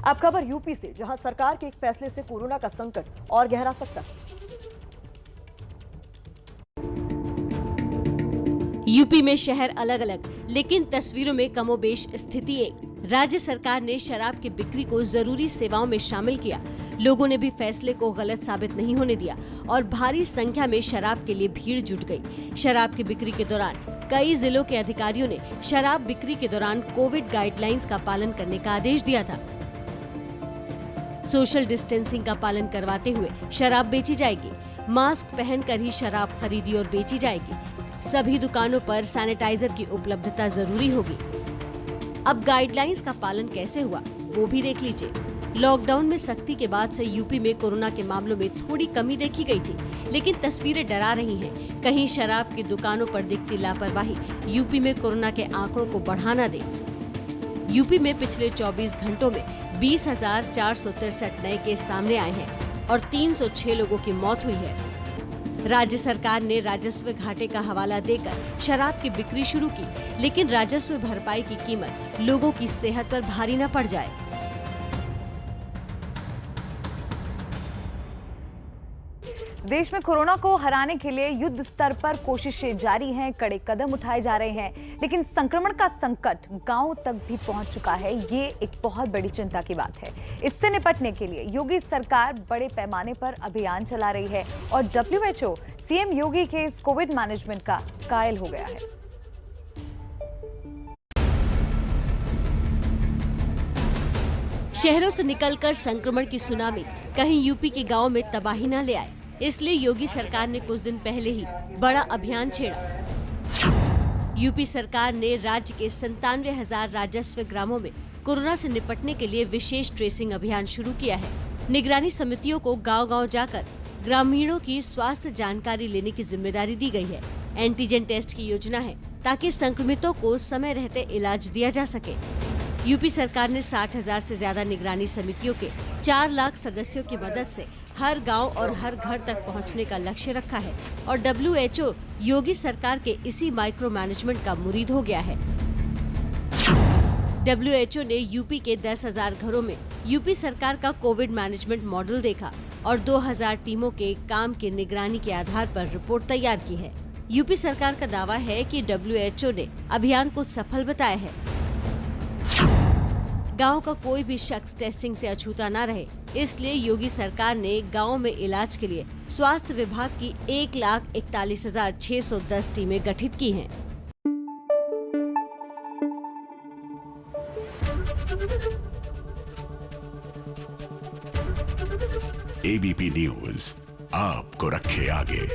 अब खबर यूपी से, जहां सरकार के एक फैसले से कोरोना का संकट और गहरा सकता है। यूपी में शहर अलग अलग, लेकिन तस्वीरों में कमोबेश स्थिति एक। राज्य सरकार ने शराब की बिक्री को जरूरी सेवाओं में शामिल किया। लोगों ने भी फैसले को गलत साबित नहीं होने दिया और भारी संख्या में शराब के लिए भीड़ जुट गई। शराब की बिक्री के दौरान कई जिलों के अधिकारियों ने शराब बिक्री के दौरान कोविड गाइडलाइंस का पालन करने का आदेश दिया था। सोशल डिस्टेंसिंग का पालन करवाते हुए शराब बेची जाएगी। मास्क पहनकर ही शराब खरीदी और बेची जाएगी। सभी दुकानों पर सैनिटाइजर की उपलब्धता जरूरी होगी। अब गाइडलाइंस का पालन कैसे हुआ वो भी देख लीजिए। लॉकडाउन में सख्ती के बाद से यूपी में कोरोना के मामलों में थोड़ी कमी देखी गई थी, लेकिन तस्वीरें डरा रही हैं। कहीं शराब की दुकानों पर दिखती लापरवाही यूपी में कोरोना के आंकड़ों को बढ़ा न दे। यूपी में पिछले 24 घंटों में 20,463 नए केस सामने आए हैं और 306 लोगों की मौत हुई है। राज्य सरकार ने राजस्व घाटे का हवाला देकर शराब की बिक्री शुरू की, लेकिन राजस्व भरपाई की कीमत लोगों की सेहत पर भारी न पड़ जाए। देश में कोरोना को हराने के लिए युद्ध स्तर पर कोशिशें जारी हैं, कड़े कदम उठाए जा रहे हैं, लेकिन संक्रमण का संकट गांव तक भी पहुंच चुका है। ये एक बहुत बड़ी चिंता की बात है। इससे निपटने के लिए योगी सरकार बड़े पैमाने पर अभियान चला रही है और WHO सीएम योगी के इस कोविड मैनेजमेंट का कायल हो गया है। शहरों से निकलकर संक्रमण की सुनामी कहीं यूपी के गांव में तबाही न ले आए, इसलिए योगी सरकार ने कुछ दिन पहले ही बड़ा अभियान छेड़ा। यूपी सरकार ने राज्य के 97,000 राजस्व ग्रामों में कोरोना से निपटने के लिए विशेष ट्रेसिंग अभियान शुरू किया है। निगरानी समितियों को गांव-गांव जाकर ग्रामीणों की स्वास्थ्य जानकारी लेने की जिम्मेदारी दी गई है। एंटीजन टेस्ट की योजना है ताकि संक्रमितों को समय रहते इलाज दिया जा सके। यूपी सरकार ने 60,000 से ज्यादा निगरानी समितियों के 4 लाख सदस्यों की मदद से हर गांव और हर घर तक पहुंचने का लक्ष्य रखा है और WHO योगी सरकार के इसी माइक्रो मैनेजमेंट का मुरीद हो गया है। WHO ने यूपी के 10,000 घरों में यूपी सरकार का कोविड मैनेजमेंट मॉडल देखा और 2,000 टीमों के काम की निगरानी के आधार पर रिपोर्ट तैयार की है। यूपी सरकार का दावा है कि WHO ने अभियान को सफल बताया है। गांव का कोई भी शख्स टेस्टिंग से अछूता न रहे, इसलिए योगी सरकार ने गांव में इलाज के लिए स्वास्थ्य विभाग की 1,41,610 टीमें गठित की हैं। ABP न्यूज आपको रखे आगे।